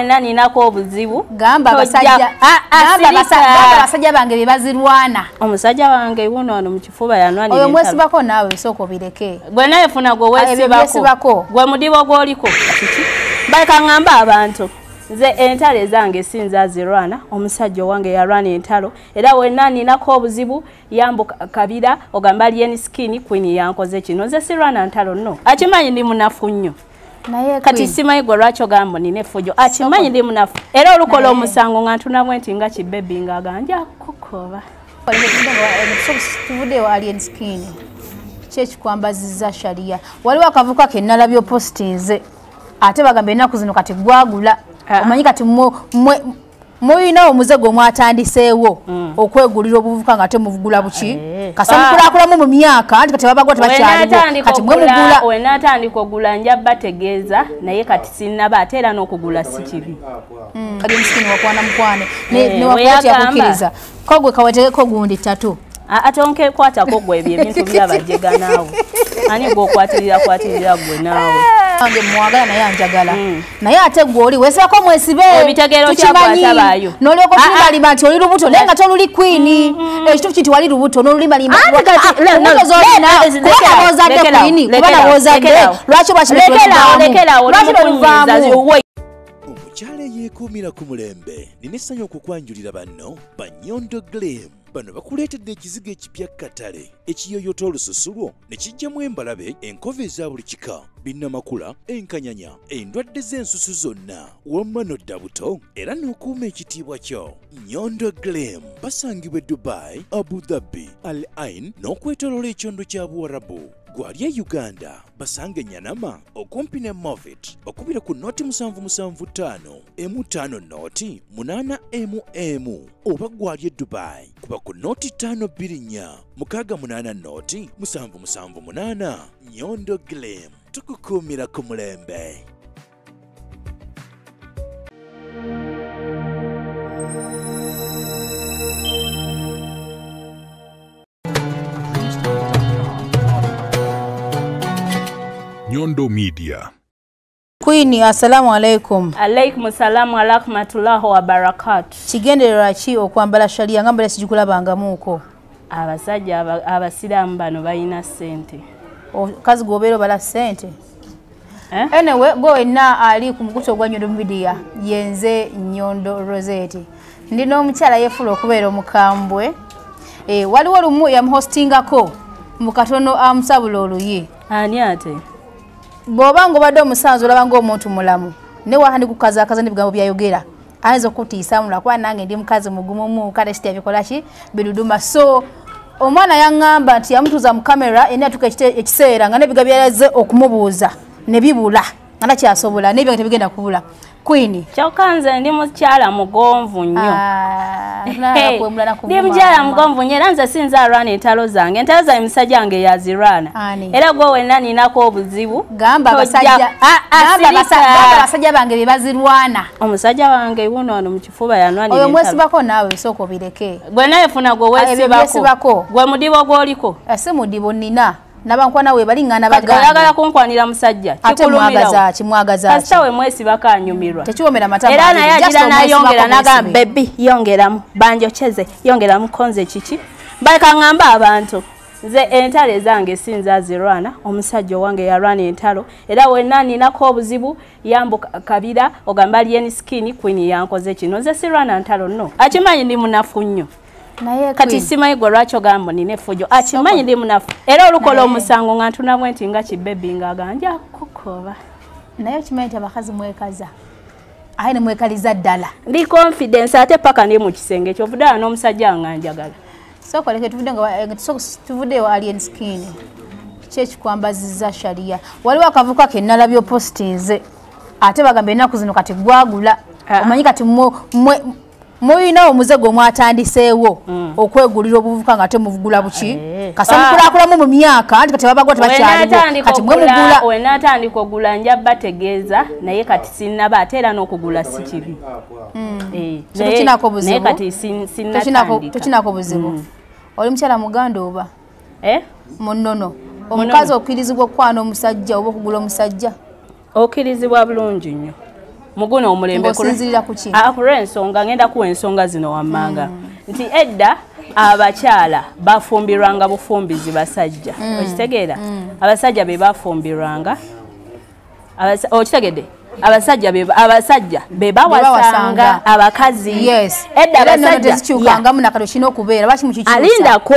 Nani nako obuzibu gamba basajja bange bebazirwana omusajja wange wuno wano mu kifuba yanwani oyo mwesibako naawe soko bireke gwe naye funa gwe wesibako gwe mudibo gwoliko baleka ngamba abantu nze entalo zange sinza zirwana omusajja wange yarwana entalo era wenani nako obuzibu yambuka kabira ogamba alien skin queen yankoze kino nze sirwana ntalo no akimanyi ndi munafu nnyo kati simanyi gwe lwaki gambo nine fujo akimanyi ndi munafu era olukola omusango nga ntunabwe nti nga kibebi nga ganja kukoba tuvudeyo alien skin kyekikwambaziza sharia waliwo akavuka kennalabyo postinze ate bagambe ennaku zino kati gwagula omanyi kati muyinawo omuzego mwatandiseewo okwegulira obuvubuka nga temuvugula buki kasamukulakulamu mu myaka anti kati babagwa tebakyaliwo kati mwemugula wenatandika ogula nja bategeeza naye kati sinnaba ate era n'okugula si kibi kali msikini wakwana mukwane newakwatyakukkiriza kogwe kawategeko gundi tatu ate onkekwatako gwe ebyo ebintu byabajega naawe ani gwokwatirira gwe naawe ange mwagala naye anjagala naye ate gwe oli wesibako mwesibe tukimanyi nolyoka tulimbalimba nti oli lubuto naye nga toluli kwini ekitufu kiti wali lubuto nolulimbalimba kubanga bozadde kwini kubanga bozadde lwaki lwaki omukyala eyeekuumira ku mulembe nina essanyu okukwanjulira banno Banyondo Glam bano bakuleetedde ekizigo ekipya katale ekiyoyota olususu lwo ne kijjamu embalabe enkova eza buli kika binnamakula enkanyanya endwadde z'ensusu zonna wamma n'odda buto era n'okuuma ekitiibwa kyo. Nyondo Glam basangibwa Dubai, Abu Dhabi, Al Ain n'okwetooloola ekyondo kya Buwarabu. Gwali e Uganda basange Nyanama okumpi ne Movit okubira ku noti 775 M5 noti 8 oba gwali e Dubai kuba ku noti 524 680 noti 778. Nyondo Glam tukukuumira ku mulembe. Nyondo Media. Queen, assalamu alaikum. Alaikum salamu wa rahmatullahi wa barakatuh. Kigendererwa ki okwambala sharia ngambala sigikulabanga abasajja abasiramu bano balina ssente kazi gobero bala ssente anyway go ina ali ku mukuto gwa Nyondo Media yenze Nyondo Rosette ndino omukyala yefula okubeera omukambwe waliwo lumu yamuhostingako mu katono amusabula oluyi ani ate bw'obanga obadde omusanzu olabanga omuntu mulamu ne wahandi kukazaakaza n'ebigambo byayogera ayinza okutiisamula kuba nange ndi mukazi mugumumu kale sityabikola ki biruduma so omwana yaŋŋamba nti yamutuuza mu kamera enatuka ekiseera nga n'ebigambo byalaze okumubuuza ne bibula nga nakyasobola n'ebigambo tebigenda kubula. Queen kyokka nze ndi mukyala mugonvu nnyo ndi mukyala mugonvu nnyo era nze sinza alwana entalo zange entalo zange musajja wange yazirwana era gwe wenna ninako obuzibu gamba basajja bange bebazirwana omusajja wange wuno wano mu kifuba yanwani oyo mwesibako naawe soko bireke gwe naye funa gwe wesibako gwe mudibo gwoliko ase mudibo nina nabankwana we balingana baganda oyagala kunkwanira musajja kikulumira kimwagaza kasita we mwesibaka anyumirwa tekiwomera mataba era naye agira nayongera nagamba bebi yongeramu banjocheze yongeramu konze kiki baleka ngamba abantu nze entalo zange sinza zirwana omusajja wange yarwana entalo era wenna ninako obuzibu yambuka kabira ogamba alien skin queen yankoze kino nze sirwana ntalo no akimanyi ndi munafu nnyo kati simanyi gwe lwaki gambo nine fujo akimanyi ndi munafu era olukola omusango nga ntunabwe nti nga kibebi nga ganja kukoba naye kimanyi nti abakazi mwekaza aye ne mwekaliza ddala ndi confidence ate paka ndi mu kisenge kyovuddala n'omusajja nga njagala soko leke tuvuddeyo alien skin kyekikwambaziza sharia waliwo akavuka kennalabyo postinze ate bagambe ennaku zino kati gwagula omanyi kati muyinawo omuzego mwatandiseewo okwegulira obuvubuka nga temuvugula buki kasamukulakulamu mu myaka anti kati babagwa tebakyaliwo kati mwemugula wenatandika ogula nja bategeeza naye kati sinnaba ate era n'okugula si kibi naye kati tokinako buzibu oli mukyala muganda oba munono omukazi okkirizibwa okukwana omusajja oba okugula omusajja okkirizibwa bulungi nnyo muguno omulembe kulwa ensonga ngenda kuwa ensonga zino wammanga nti edda abakyala bafumbirwanga bufumbizi basajja okitegeera abasajja be bafumbirwanga okitegedde abasajja be bawasanga abakazi edda abasajja zikyukangamu nakati kino okubeera lwaki mukikyusa alindako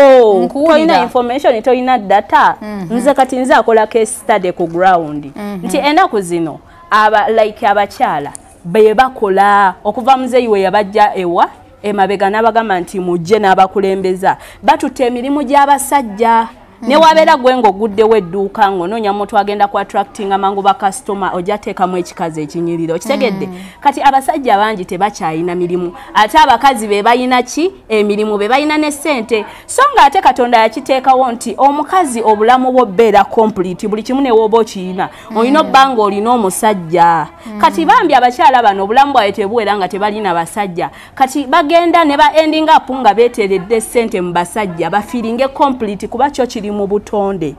toyina information toyina data nze kati nze akola case study ku ground nti ennaku zino abakyala be bakola okuva muzeeyi we yabajja ewa emabega n'abagamba nti mujje n'abakulembeza batutte emirimu gy'abasajja ne wabeera gwe ng'oguddewo edduuka ng'onoonya muntu agenda ku attracting amangu ba customer ojja teekamu ekikazi ekinyirira okitegedde kati abasajja bangi tebakyayina mirimu ate abakazi be bayina ki emirimu be bayina ne ssente so nga ate Katonda yakiteekawo nti omukazi obulamu bwo bbeera complete buli kimu ne wooba okiyina olina obbanga olina omusajja kati bambi abakyala bano obulamu bwabwe tebuwera nga tebalina basajja kati bagenda ne ba ending up nga beeteredde ssente mu basajja bafiiringe complete kuba kyo kiri mu butonde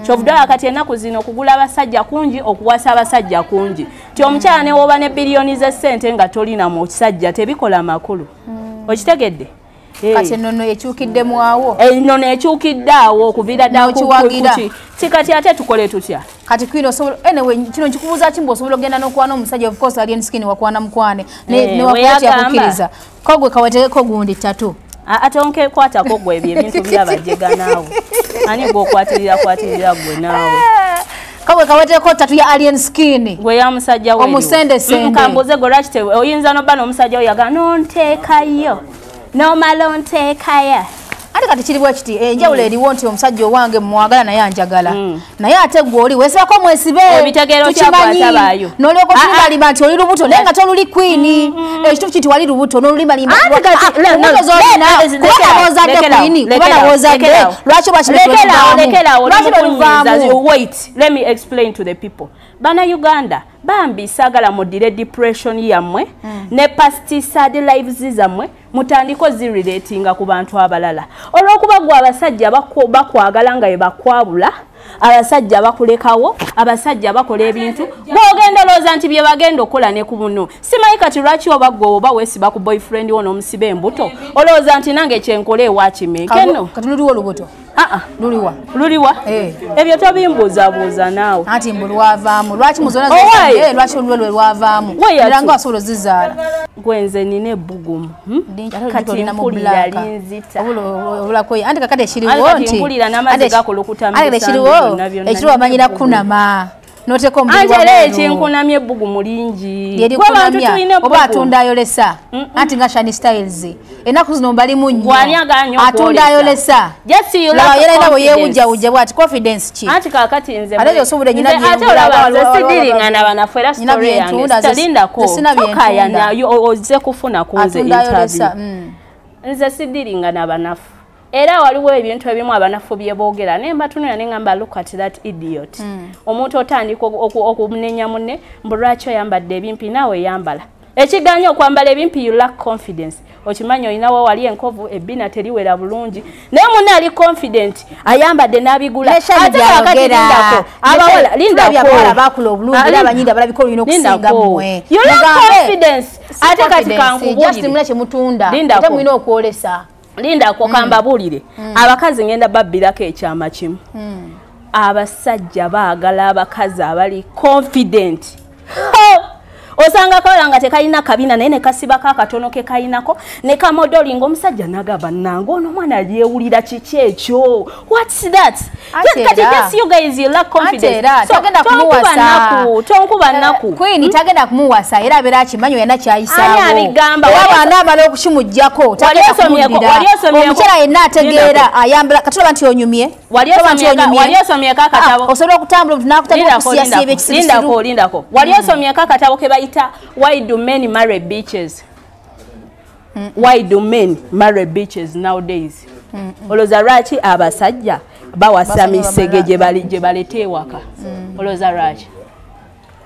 kyovudala kati ennaku zino okugula abasajja kungi okuwasa abasajja kungi ti omukyala ne woba ne biliyoni z'essente nga tolina mu kisajja tebikola makulu okitegedde kati ennono ekyukiddemu awo ennono ekyukidde awo okuviira ddala kuki tikati ate tukole tutya kati kwino osobola anyway kino nkikubuuza kimbu osobola ogenda n'okwana omusajja of course alien skin wakwana mukwane ne wakwati akukiriza kogwe kawateeko gundi ttatu atonke kwatako gwe ebintu byabajega naawe ani gw'okwatirira gwe naawe kagwe kawateeko ttatu ya alien skin gwe ya musajja we omusendesende kambuze gwe lwaki oyinza n'obba n'omusajja we yaga nonteekayo nomala onteekaya ate kati kiri bwe kiti enjawulo eriwo nti omusajja owange mwagala naye anjagala naye ate gwe oli wesibako mwesibe tukimanyi n'olyoka tulimbalima nti oli lubuto naye nga toluli kwini ekituufu kiti wali lubuto n'olulimbalimba lubuto zolina kubanga bozadde kwini kubanga bozadde lwaki olwakibakiluvaamu wait let me explain to the people bana Uganda bambi sagala modire depression yammwe ne pesticide lives zammwe mutandiko zirelatinga ku bantu abalala olwokuba gwa abasajja bakwagala nga bakwabula abasajja bakulekawo abasajja bakola ebintu bogenda loza nti bye bagenda okola ne ku muno simanyi kati lwaki oba wesiba ku boyfriend wo n'omusiba embuto olowooza nti nange kyenkole ewakimekeno kati luliwo olubuto luliwa ebyo tobimbuuzabuuza naawe anti mbu lwavaamu lwaki muzona lwaki olulwe lwavaamu era nga wasobola ozizaala gwenze nina ebbugumu kati mpulira linzita anti kakati ekiriwo nti mpulira n'amazzi gakulukuta ekiriwo amanyira kunama noteko omubiri wa ekinkunamye ebbugumu lingi oba atunda ayolesa anti nga Shani Styles ennaku zino mbalimu nnyo atunda ayolesa era era bwe yeewujjawujja bwati confidence ki anti kakati nze ate osobola nyina byesidiringa n'abanafu era story yange sitalindako tokaya nayo ozze kufuna kunze interview nze sidiringa n'abanafu era waliwo ebintu ebimu abanafu byeboogera naye mbatunula ne ngamba look at that idiot omuntu otandika okumunenya munne mbu lwaki oyambadde ebimpi naawe yambala ekiganya okwambala ebimpi you lack confidence okimanyi olinawo wali enkovu ebbina teriwera bulungi naye munne ali confident ayambadde n'abigula ate kakatindako abawala lindako you lack confidence ate kati kankubuulire Linda kokamba bulire abakazi ngenda babbirako ekyama kimu abasajja baagala abakazi abali confident osanga kola nga tekayina kabina naye ne kasiba kakatono ke kayinako ne kamodeling omusajja nagaba nango ono mwana yewulira kiki ekyo what's that just you guys you lack confidence so tagenda kumuwasa tonkuba naku queen tagenda kumuwasa era abera akimanyo yana kyayisaawo abigamba wabana abala okukimujjako omukyala yenna ategeera ayambala katoba nti onyumye waliosomye kakatabo osobola okutambula nakutambula kusiyasiya ebekisiru lindako waliosomye kakatabo ke why do men marry bitches? Why do men marry bitches nowadays? Oloza lwaki abasajja bawasa misege gye balete ewaka. Oloza lwaki.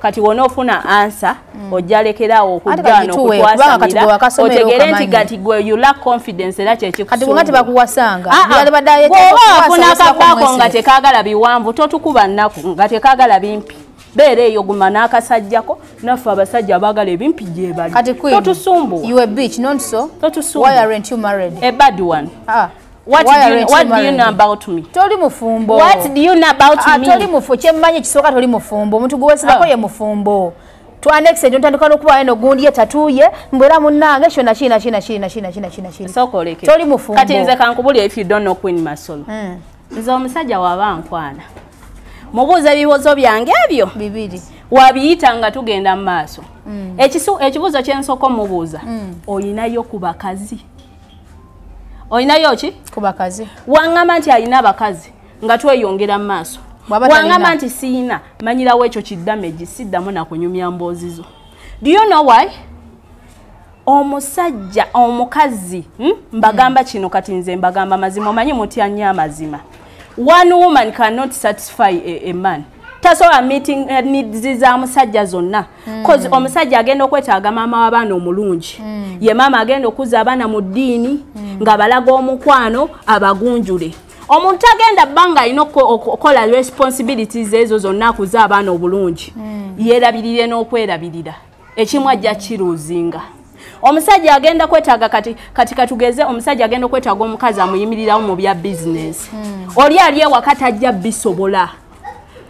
Kati wona ofuna answer ojalekerawo okujjana okutwasamira otegere nti kati gwe you lack confidence era kye kikusuubiza. Kati bwangati bakuwasanga byali badaye tekufuna kabako nga tekagala biwanvu totukuba nnaku nga tekagala bimpi. bere eyo guma n'akasajjako naffe abasajja abagala ebimpi gye bali totusumbuwa you a bitch not so totusumbuwa why aren't you married a bad one What do you know about me? Toli mufumbo. What do you know about me? Toli mufumbo. Kyemmanyi kisoka toli mufumbo. Omuntu gwesibako ye mufumbo. To anexe ntandika okuba eno gundi yetatuye mbera munnange shona china. Soko leke. Toli mufumbo. Kati nze kankubuli if you don't know Queen Masolo. Nze omusajja wabankwana. Mubuuza ebibuuzo byange ebyo bibiri. Wabiyita nga tugenda mu maaso. Ekibuuzo kyensoko mubuuza. Oyinayo ku bakazi. Oyinayo ki? Ku bakazi. Wangamba nti alina abakazi nga tweyongera mu maaso. Wangamba nti siina manyirawo ekyo kiddamage siddamu na kunyumya mboozizo. Do you know why? Omusajja omukazi mbagamba kino kati nze mbagamba mazima omanyi mutya nnyo amazima. One woman cannot satisfy a man. Tasobola meeting needs za musajja zonna. Cause omusajja agenda okwetaaga maama w'abaana omulungi. Ye maama agenda okuza abaana mu ddiini nga balaga omukwano abagunjule. Omuntu agenda bbanga alina okukola responsibilities ezo zonna akuza abaana obulungi. Yeerabirire n'okwerabirira. Ekimu ajja kiruuzinga. Omusajja agenda kwetaaga kati katugeze omusajja agenda kwetaaga omukazi amuyimirirawo mu bya business. Oli ali ewaka tajja bisobola.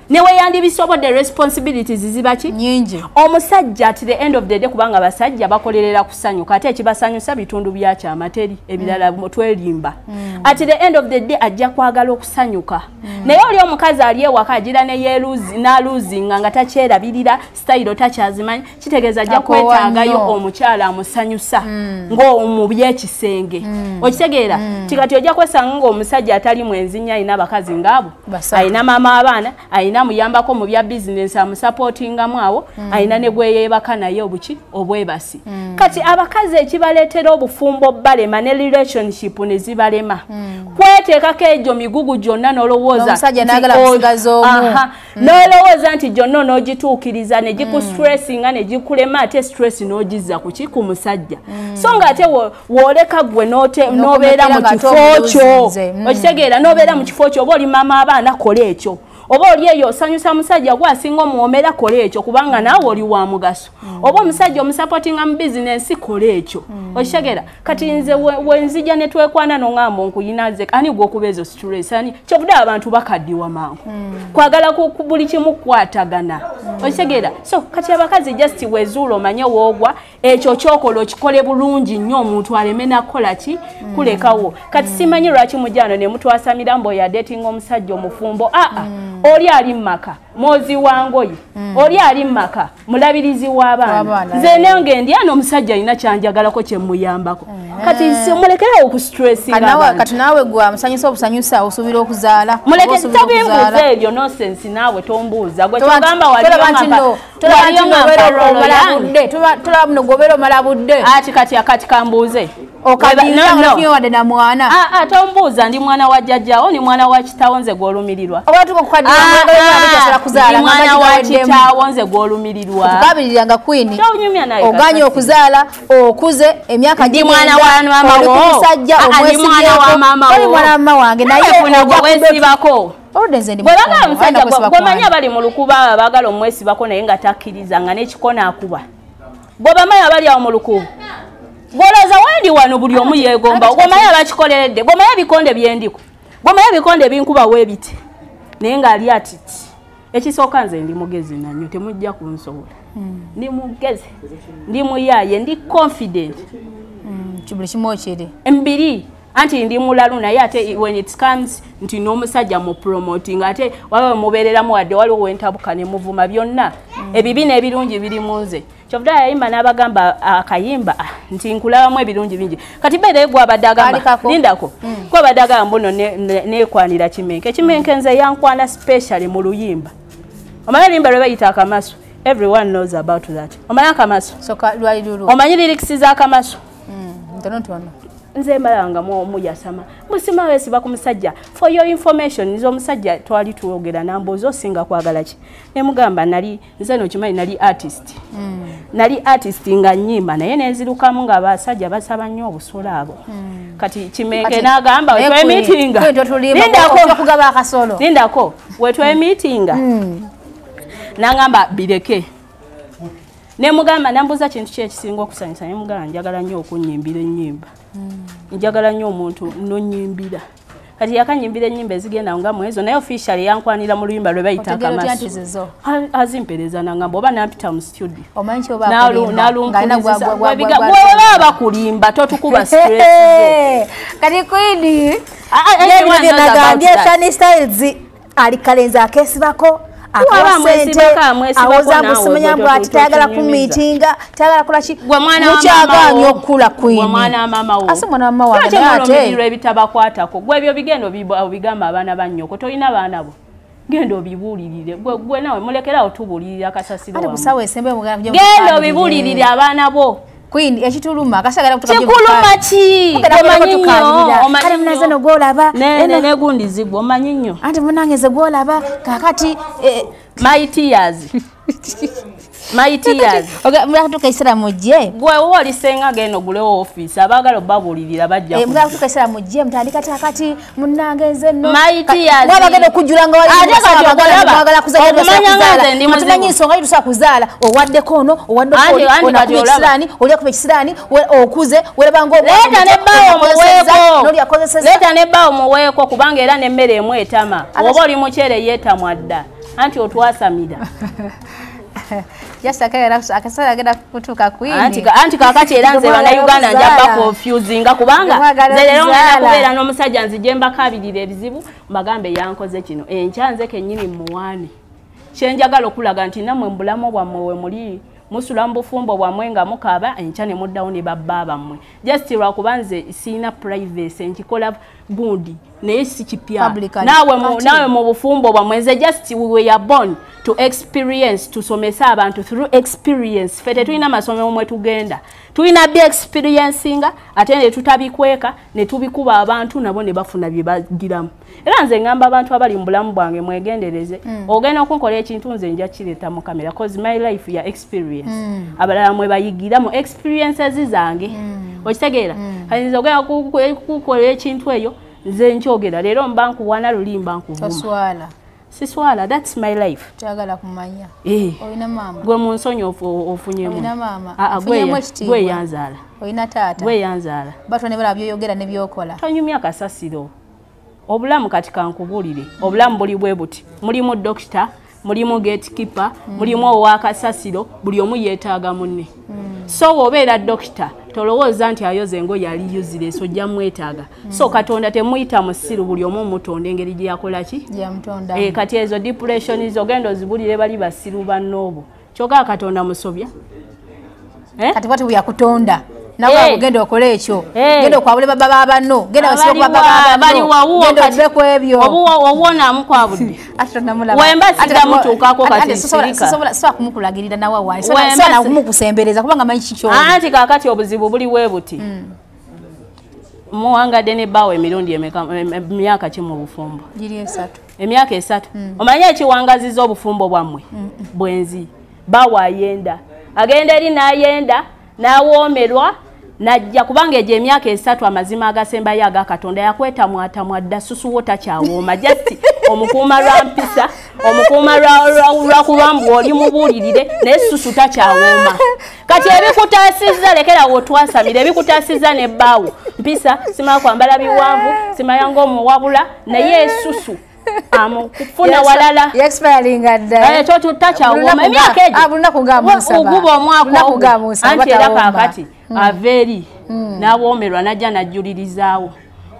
Newe yandi bisobodde responsibilities zibaki nyingi. Omusajja at the end of the day kubanga basajja bakolerera kusanyuka ate ekibasanyusa bitundu byacha amateri ebirala mutwelimba. At the end of the day ajja kwagala okusanyuka. Naye oli omukazi ali ewaka agira ne yeruzi na losing nga takyerabirira style takyazimanyi kitegeeza ajja kwetaagayo omukyala amusanyusa ngo mu byekisenge. Okitegeera tikati ojja kwesanga omusajja atali mwenzinya alina abakazi ngabo alina maama abaana alina muyambako mu bya business amusupportinga mwawo alina ne gweyebaka naye obuki obwebasi. Kati abakazi ekibaleetera obufumbo balema ne relationship ne zibalema. Kweteekako ejo migugu gyonna n'olowooza omusajja n'agala kusigaza omu. N'olowooza nti gyonna n'ogituukiriza ne gikustressinga ne gikulema ate stress n'ogizza ku musajja. So nga ate wooleka gwe n'obeera mu kifo kyo. Okitegeera n'obeera mu kifo kyo oba oli maama abaana kola ekyo. Oba oli eyo osanyusa musajja gwasinga omuwomera kola ekyo kubanga naawe oli wa mugaso. Oba omusajja omusupportinga mu business kola ekyo. Okitegeera kati nze wenzija ne twekwana n'ongamba nkuyinaze ani gwokuba ezo stress ani kyobudde abantu bakaddiwa mangu. Kwagala ku buli kimu kwatagana. Okitegeera so kati abakazi just wezuula omanye woogwa ekyo kyokola okikole bulungi nnyo omuntu aleme nakola ki kulekawo. Kati simanyi lwaki mujano ne mutwasa mirambo ya dating omusajja omufumbo oli ali maka mozi wangoyi oli ali maka mulabirizi w'abaana nze nange ndi ano omusajja alina kyanjagalako kye muyambako kati simulekerawo ku stress kati naawe gwa musanyusa obusanyusa osuubira okuzaala muleke tabimbuza ebyo nonsense naawe tombuuza gwe togamba waliyo tolaba muno gobeera omala budde ati kati akati kambuuze okadde na mwana tombuuza ndi mwana wa jjajjawo ni mwana wa kitaawo nze gw'olumirirwa mwana wa kitaawo nze gw'olumirirwa tukabiriranga Queen oganye okuzaala okuze emyaka ndi mwana wa maama wo ndi mwana wa maama wo oli mwana wa mama wange naye weesibako bwebagala musajja gwemanyi abali mu lukuba abagala omwesibako naye nga takkiriza nga n'ekikona akuba gwebamanyi abali awo mu lukuba gwolooza wandi wano buli omu yeegomba gwemanyi abakikoleredde gwemanyi ebikonde byendiko gwemanyi ebikonde ebinkuba weebite naye ng'ali atiti ekisooka nze ndi mugezi nanyo temujja kunsobola ndi mugezi ndi muyaaye ndi confident kibuli kimu okiri mbiri anti ndi mulalu naye ate when it comes nti n'omusajja mu promoting ate wawe mubeereramu wadde waliwo wentabuka ne muvuma byonna ebibi n'ebirungi biri mu nze kyovudde yayimba n'abagamba akayimba nti nkulabamu ebirungi bingi kati beere gwe abadde agamba lindako gwe abadde agamba mbuno neekwanira kimenke ekimenke nze yankwana specially mu luyimba omanyi erimba lwe bayita akamaso everyone knows about that omanyi akamaso omanyi lyrics z'akamaso nze mbalanga muyasama musima wesiba ku musajja for your information nzo omusajja twali tuwogera nambuuza osinga kwagala ki ne mugamba nze nokimanyi nali artist nga nnyimba naye nezirukamu nga abasajja basaba nnyo obusolo abo kati kimenke n'agamba wetwemitinga lindako wetwemitinga nangamba bireke ne mugamba nambuza kintu kye kisinga okusanyusa ne mugamba njagala nnyo okunyimbira ennyimba njagala nnyo omuntu nonyimbira kati yakanyimbira ennyimba ezigenda nga mwezo naye officially yankwanira mu luyimba lwe bayita akamaso azimpereza nangamba oba nampita mu studio omanyi oba bakulimba totukuba stress kati kwini nagambye Shani Styles ali kalenza akesibako awozambu simanya mbw ati tayagala kumitinga tayagala kulaki mukyaganya okukula kwini ase mwana wamma wange ate ebitabakwatako gwe ebyo bigendo bigamba abaana bannyoko tolina baana bo genda obibuulirire gwe nawe mulekerawo tubuulirira kasasiro genda obibuulirire abaana bo Queen ekituluma kasagala kutoka kikuluma ki kale munaze no golaba ne gundi zibwo omanyi nnyo anti munangeze golaba kakati mighty years okay muratuka isira mujje gwe woli senga geno gule office abagalo babulirira bajja muratuka isira mujje mtandika takati munangeze no mighty years wabagenda kujulanga wali bagala kuzala matumanyi nsonga yitusa kuzala owadde kono owadde kono onakubikisirani oli kubikisirani okuze werabango leta ne bawo muweeko kubanga era nemmere emu etama oba oli mukyere yetamwadda anti otwasamira Just akasala agenda kutuka kwini anti kakati era nze bana Uganda njaba confusing kubanga nze lero ngenda kubeera n'omusajja nzijemba kabirira ebizibu magambe yankoze kino enkyanze kennyini muwani kyenjagala okulaga nti namwe mbulamu bwammwe we muli musula mbufumbo bwamwe nga mukaba enkyane muddawo ne babba bammwe just lwakubanze siina privacy nkikola gundi naye si kipya nawe mu bufumbo bwamwe nze just we were born to experience tusomesa abantu through experience fete tulina masomero mwe tugenda tulina bye experiencinga ate ne tutabikweka ne tubikuba abantu nabo ne bafuna bye bagiramu era nze ngamba abantu abali mu bulamu bwange mwegendereze ogenda okunkola ekintu nze nja kireta mu kamera cause my life ya experience abalala mwe bayigira mu experiences zange okitegeera kayinza ogenda kukola ekintu eyo nze nkyogera leero mbanku wana lulimba nkuvuma siswala that's my life chagala kumanya oyina mama gwe munsonyo ofunyemu oyina mama gwe yanzala oyina tata gwe yanzala bato ne bala byoyogera ne byokola tanyumya kasasiro obulamu kati kankubulire obulamu buli bwe buti mulimu doctor mulimu gatekeeper mulimu owakasasiro buli omu yeetaaga munne so obeera doctor tolowooza nti ayoze ngo yali yuzire so jja mwetaaga so katonda temuyita musiru buli omu mutonda engeri gye yakola ki kati ezo depression ogenda ozibulire bali basiru bannoobo kyokka katonda musobya kati bwati byakutonda nawe ogenda okola ekyo genda okwabule baba babanno genda basiru baba babanno genda otule ku ebyo owona kwabudde wemba siga mutuukako kati sobola kumukulagirira nawe waali sobola kumukusembereza kubanga manyi kikyo anti kakati obuzibu buli bwe buti muwangadde ne bawo emirundi emyaka ki mu bufumbo emyaka 3 omanyi ekiwangaziza obufumbo bwammwe bwenzi bawo ayenda agenda eri n'ayenda n'awoomerwa najja kubanga eje emyaka 3 amazima agasembayo aga Katonda yakweta mwatamwadda susuwo takyawooma just omukuuma lwampisa omukuuma lwa kubambu oli mubuulirire naye susu takyawooma kati ebikutaasizza lekera wotwasamira ebikutaasizza ne bbaawo mpisa simala kwambala biwanvu simala ng'omuwabula naye susu kufuna walala takyawooma emyaka egyo oguba omwaka anti era kaakati averi n'awoomerwa najja najjulirizaawo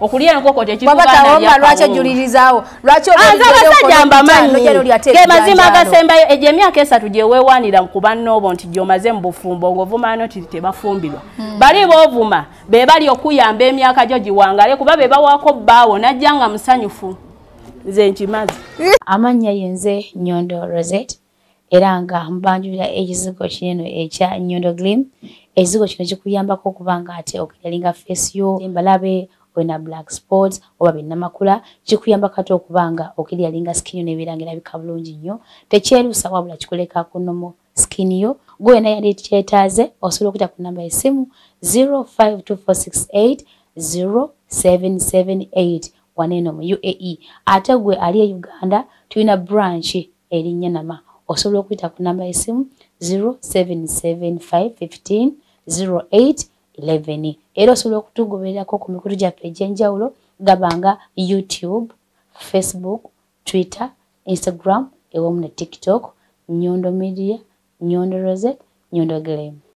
okulya enkoko lwaki ejjulirizaawo abasajja mbamanyi ge mazima agasembayo egyo emyaka 3 gye weewaanira ku bannoobo nti gy'omaze mu bufumbo ng'ovumaano ti tebafumbirwa bali boovuma be bali okuyamba emyaka gyo giwangale kuba be bawaako bbaawo najja nga musanyufu nze nkimazi amannya yenze Nyondo Rosette era nga mbanjulira ekizigo kinene ekya Nyondo Glim ekizigo kino kikuyambako okubanga ate okiralinga face yo embalabe oyina black spots oba binnamakula kikuyamba kati okubanga okiryalinga skin yo nebeera erabika bulungi nnyo tekyeruusa wabula kikuleka ku nomo skin yo gwe wena yali kyetaaze osobola okuyita ku namba y'essimu 0524680778 waneeno mu UAE ate gwe ali e Uganda tulina branch erinnya Nama osobola okuyita ku namba y'essimu 0775150811 era osobola okutugobererako ku mikutu gyaffe egy'enjawulo gabanga YouTube, Facebook, Twitter, Instagram ewamu ne TikTok. Nyondo Media, Nyondo Rosette, Nyondo Glam.